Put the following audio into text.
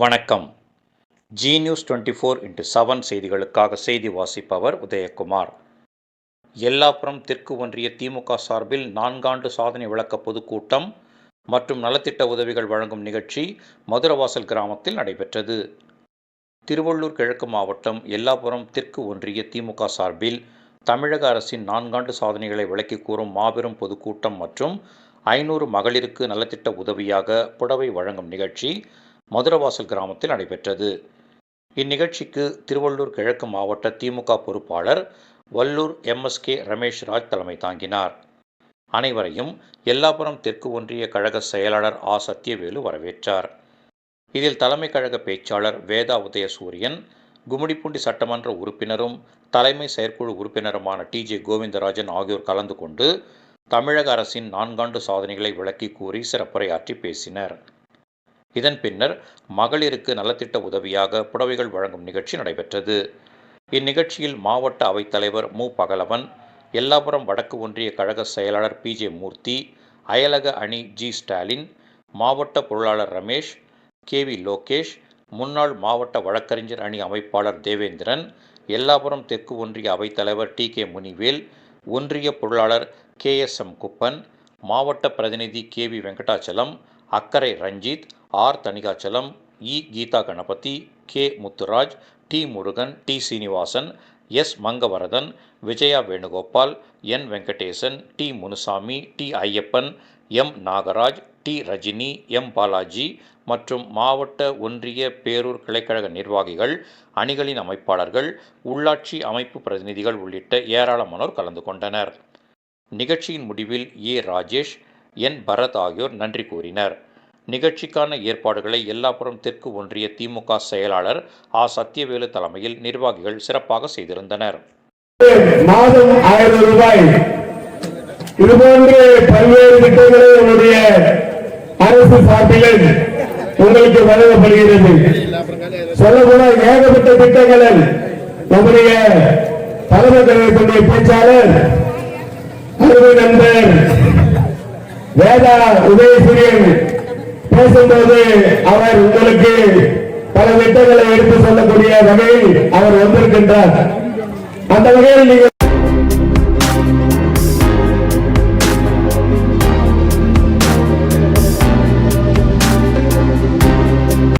வணக்கம். G news 24x7 செய்திகளுக்காக செய்தி வாசிப்பவர் உதயகுமார். எல்லாப்புரம் தெற்கு ஒன்றிய திமுக சார்பில் 4 ஆண்டு சாதனை விளக்க பொதுக்கூட்டம் மற்றும் நலத்திட்ட உதவிகள் வழங்கும் நிகழ்ச்சி மதுரவாசல் கிராமத்தில் நடைபெற்றது. திருவள்ளூர் கிழக்கு மாவட்டம் எல்லாப்புரம் தெற்கு ஒன்றிய திமுக சார்பில் தமிழக அரசின் 4 ஆண்டு சாதனைகளை விளக்கி கூறும் மாபெரும் பொதுக்கூட்டம் மற்றும் 500 மகளிருக்கு நலத்திட்ட உதவியாக புடவை வழங்கும் நிகழ்ச்சி மதுரவாசல் கிராமத்தில் நடைபெற்றது. இந்நிகழ்ச்சிக்கு திருவள்ளூர் கிழக்கு மாவட்ட திமுக பொறுப்பாளர் வல்லூர் MSK ரமேஷ் ராஜ் தலைமை தாங்கினார். அனைவரையும் எல்லாப்புரம் தெற்கு ஒன்றிய கழக செயலாளர் சத்யவேலு வரவேற்றார். இதில் தலைமை கழக பேச்சாளர் வேதா உதயசூரியன், கும்மிடிப்பூண்டி சட்டமன்ற உறுப்பினரும் தலைமை செயற்குழு உறுப்பினருமான TJ கோவிந்தராஜன் ஆகியோர் கலந்து கொண்டு தமிழக அரசின் 4 ஆண்டு சாதனைகளை விளக்கி கூறி சிறப்புரையாற்றி பேசினர். இதன் பின்னர் மகளிருக்கு நலத்திட்ட உதவியாக புடவைகள் வழங்கும் நிகழ்ச்சி நடைபெற்றது. இந்நிகழ்ச்சியில் மாவட்ட அவைத்தலைவர் மு. பகலவன், எல்லாப்புரம் வடக்கு ஒன்றிய கழக செயலாளர் PJ மூர்த்தி, அயலக அணி G. ஸ்டாலின், மாவட்ட பொருளாளர் ரமேஷ், KV. லோகேஷ், முன்னாள் மாவட்ட வழக்கறிஞர் அணி அமைப்பாளர் தேவேந்திரன், எல்லாப்புரம் தெற்கு ஒன்றிய அவைத்தலைவர் TK. முனிவேல், ஒன்றிய பொருளாளர் KSM. குப்பன், மாவட்ட பிரதிநிதி KV. வெங்கடாச்சலம், அக்கரை Ranjith, R. Thanigachalam, E. Geetha Ganapathi, K. Muthuraj, T. Murugan, T. Srinivasan, S. மங்கவரதன், Vijaya Venugopal, N. Venkatesan, T. Munusamy, T. Ayyappan, M. Nagaraj, T. Rajini, M. Balaji மற்றும் மாவட்ட ஒன்றிய பேரூர் கிளைக்கழக நிர்வாகிகள், அணிகளின் அமைப்பாளர்கள், உள்ளாட்சி அமைப்பு பிரதிநிதிகள் உள்ளிட்ட ஏராளமானோர் கலந்து கொண்டனர். நிகழ்ச்சியின் முடிவில் A. ராஜேஷ், N. பரத் ஆகியோர் நன்றி கூறினர். நிகழ்ச்சிக்கான ஏற்பாடுகளை எல்லாப்புரம் தெற்கு ஒன்றிய திமுக செயலாளர் சத்யவேலு தலைமையில் நிர்வாகிகள் சிறப்பாக செய்திருந்தனர். மாதம் 1000 ரூபாய் இதுபோன்று பல்வேறு திட்டங்களை உங்களுடைய அரசு சார்பில் உங்களுக்கு வழங்கப்படுகிறது. சொல்லப்போனால் ஏகப்பட்ட திட்டங்களில் நம்முடைய தலைமை கழகத்துடைய பேச்சாளர் அருமை நண்பர் வேதா உதயசூரியன் பேசும்போது அவர் உங்களுக்கு பல திட்டங்களை எடுத்து சொல்லக்கூடிய வகையில் அவர் வந்திருக்கின்றார். அந்த வகையில் நீங்கள்